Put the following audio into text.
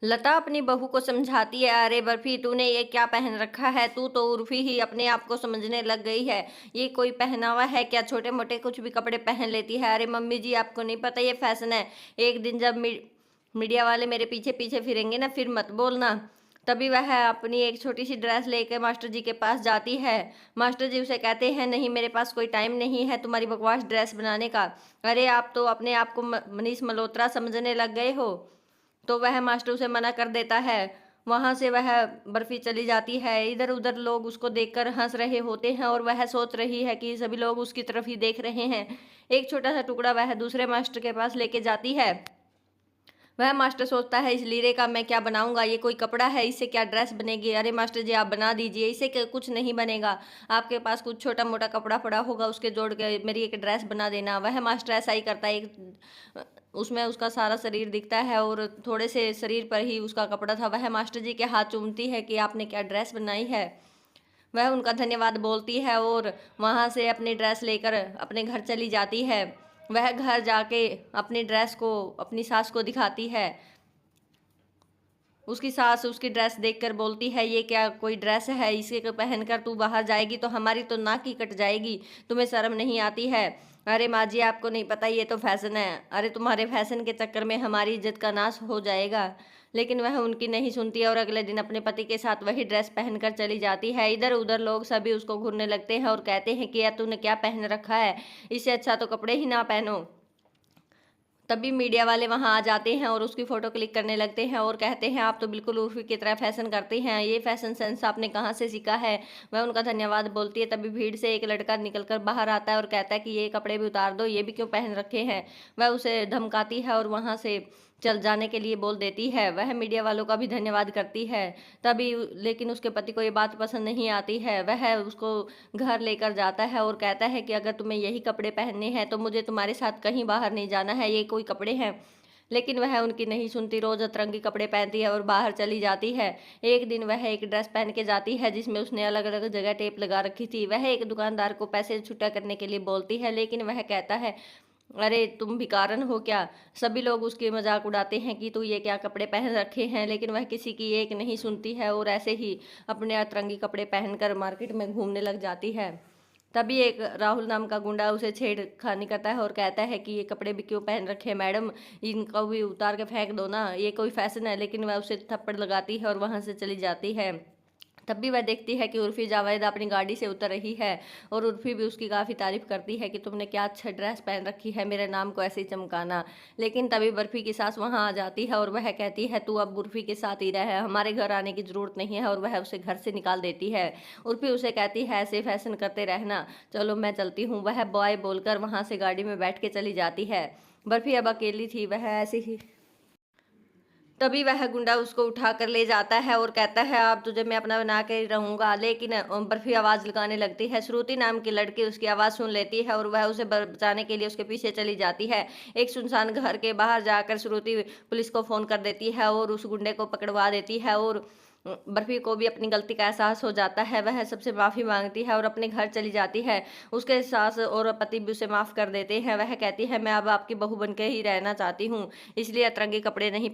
लता अपनी बहू को समझाती है, अरे बर्फी तूने ये क्या पहन रखा है, तू तो उर्फी ही अपने आप को समझने लग गई है। ये कोई पहनावा है क्या, छोटे मोटे कुछ भी कपड़े पहन लेती है। अरे मम्मी जी आपको नहीं पता ये फैशन है। एक दिन जब मीडिया वाले मेरे पीछे पीछे फिरेंगे ना, फिर मत बोलना। तभी वह अपनी एक छोटी सी ड्रेस लेकर मास्टर जी के पास जाती है। मास्टर जी उसे कहते हैं, नहीं मेरे पास कोई टाइम नहीं है तुम्हारी बकवास ड्रेस बनाने का। अरे आप तो अपने आप को मनीष मल्होत्रा समझने लग गए हो। तो वह मास्टर उसे मना कर देता है। वहाँ से वह बर्फी चली जाती है। इधर उधर लोग उसको देखकर हंस रहे होते हैं और वह सोच रही है कि सभी लोग उसकी तरफ ही देख रहे हैं। एक छोटा सा टुकड़ा वह दूसरे मास्टर के पास लेके जाती है। वह मास्टर सोचता है, इस लीरे का मैं क्या बनाऊंगा, ये कोई कपड़ा है, इससे क्या ड्रेस बनेगी। अरे मास्टर जी आप बना दीजिए, इससे कुछ नहीं बनेगा। आपके पास कुछ छोटा मोटा कपड़ा पड़ा होगा, उसके जोड़ के मेरी एक ड्रेस बना देना। वह मास्टर ऐसा ही करता है। उसमें उसका सारा शरीर दिखता है और थोड़े से शरीर पर ही उसका कपड़ा था। वह मास्टर जी के हाथ चूमती है कि आपने क्या ड्रेस बनाई है। वह उनका धन्यवाद बोलती है और वहाँ से अपनी ड्रेस लेकर अपने घर चली जाती है। वह घर जाके अपनी ड्रेस को अपनी सास को दिखाती है। उसकी सास उसकी ड्रेस देखकर बोलती है, ये क्या कोई ड्रेस है, इसे पहनकर तू बाहर जाएगी तो हमारी तो नाक ही कट जाएगी, तुम्हें शर्म नहीं आती है। अरे माँ जी आपको नहीं पता ये तो फैशन है, अरे तुम्हारे फैशन के चक्कर में हमारी इज्जत का नाश हो जाएगा। लेकिन वह उनकी नहीं सुनती है और अगले दिन अपने पति के साथ वही ड्रेस पहनकर चली जाती है। इधर उधर लोग सभी उसको घूरने लगते हैं और कहते हैं कि यार तूने क्या पहन रखा है, इससे अच्छा तो कपड़े ही ना पहनो। तभी मीडिया वाले वहां आ जाते हैं और उसकी फ़ोटो क्लिक करने लगते हैं और कहते हैं, आप तो बिल्कुल उर्फ़ी की तरह फ़ैशन करते हैं, ये फ़ैशन सेंस आपने कहाँ से सीखा है। वह उनका धन्यवाद बोलती है। तभी भीड़ से एक लड़का निकलकर बाहर आता है और कहता है कि ये कपड़े भी उतार दो, ये भी क्यों पहन रखे हैं। वह उसे धमकाती है और वहाँ से चल जाने के लिए बोल देती है। वह मीडिया वालों का भी धन्यवाद करती है। तभी लेकिन उसके पति को ये बात पसंद नहीं आती है। वह उसको घर लेकर जाता है और कहता है कि अगर तुम्हें यही कपड़े पहनने हैं तो मुझे तुम्हारे साथ कहीं बाहर नहीं जाना है, ये कोई कपड़े हैं। लेकिन वह उनकी नहीं सुनती, रोज अतरंगी कपड़े पहनती है और बाहर चली जाती है। एक दिन वह एक ड्रेस पहन के जाती है जिसमें उसने अलग अलग जगह टेप लगा रखी थी। वह एक दुकानदार को पैसे छुट्टा करने के लिए बोलती है, लेकिन वह कहता है, अरे तुम भिखारन हो क्या। सभी लोग उसकी मजाक उड़ाते हैं कि तू ये क्या कपड़े पहन रखे हैं, लेकिन वह किसी की एक नहीं सुनती है और ऐसे ही अपने अतरंगी कपड़े पहनकर मार्केट में घूमने लग जाती है। तभी एक राहुल नाम का गुंडा उसे छेड़खानी करता है और कहता है कि ये कपड़े भी क्यों पहन रखे हैं मैडम, इनको भी उतार के फेंक दो ना, ये कोई फैशन है। लेकिन वह उसे थप्पड़ लगाती है और वहां से चली जाती है। तब भी वह देखती है कि उर्फी जावेद अपनी गाड़ी से उतर रही है और उर्फी भी उसकी काफ़ी तारीफ करती है कि तुमने क्या अच्छा ड्रेस पहन रखी है, मेरे नाम को ऐसे ही चमकाना। लेकिन तभी बर्फी की सास वहां आ जाती है और वह कहती है, तू अब उर्फी के साथ ही रह, हमारे घर आने की ज़रूरत नहीं है, और वह उसे घर से निकाल देती है। उर्फी उसे कहती है, ऐसे फैशन करते रहना, चलो मैं चलती हूँ। वह बॉय बोलकर वहां से गाड़ी में बैठ के चली जाती है। बर्फी अब अकेली थी, वह ऐसे ही तभी वह गुंडा उसको उठा कर ले जाता है और कहता है, अब तुझे मैं अपना बना के ही रहूंगा। लेकिन बर्फी आवाज़ लगाने लगती है। श्रुति नाम की लड़की उसकी आवाज़ सुन लेती है और वह उसे बचाने के लिए उसके पीछे चली जाती है। एक सुनसान घर के बाहर जाकर श्रुति पुलिस को फ़ोन कर देती है और उस गुंडे को पकड़वा देती है। और बर्फी को भी अपनी गलती का एहसास हो जाता है। वह सबसे माफ़ी मांगती है और अपने घर चली जाती है। उसके सास और पति भी उसे माफ़ कर देते हैं। वह कहती है, मैं अब आपकी बहू बन के ही रहना चाहती हूँ, इसलिए अतरंगी कपड़े नहीं पहन